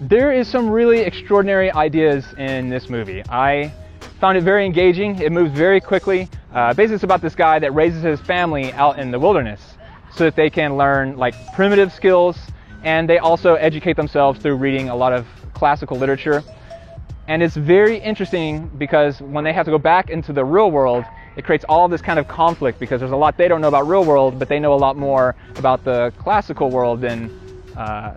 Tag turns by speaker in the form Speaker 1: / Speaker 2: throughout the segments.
Speaker 1: There is some really extraordinary ideas in this movie. I found it very engaging. It moves very quickly. Basically, it's about this guy that raises his family out in the wilderness so that they can learn like primitive skills, and they also educate themselves through reading a lot of classical literature. And it's very interesting because when they have to go back into the real world, it creates all this kind of conflict because there's a lot they don't know about real world, but they know a lot more about the classical world than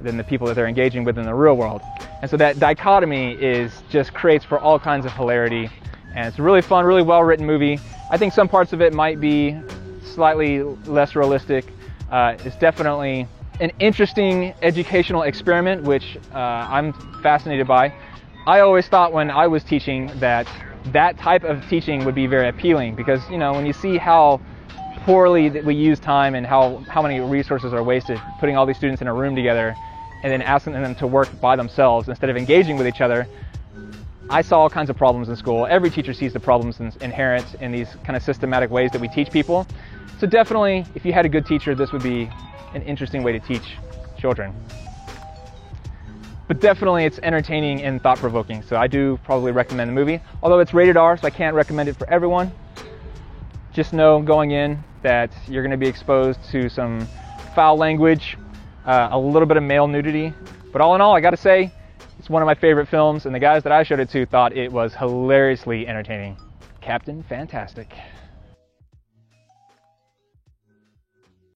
Speaker 1: the people that they're engaging with in the real world. And so that dichotomy just creates for all kinds of hilarity. And it's a really fun, really well-written movie. I think some parts of it might be slightly less realistic. It's definitely an interesting educational experiment, which I'm fascinated by. I always thought when I was teaching that type of teaching would be very appealing because, you know, when you see how poorly that we use time and how many resources are wasted putting all these students in a room together and then asking them to work by themselves instead of engaging with each other, I saw all kinds of problems in school. Every teacher sees the problems inherent in these kind of systematic ways that we teach people. So definitely, if you had a good teacher, this would be an interesting way to teach children. But definitely it's entertaining and thought-provoking, so I do probably recommend the movie. Although it's rated R, so I can't recommend it for everyone. Just know going in that you're going to be exposed to some foul language, a little bit of male nudity. But all in all, I got to say, it's one of my favorite films, and the guys that I showed it to thought it was hilariously entertaining. Captain Fantastic.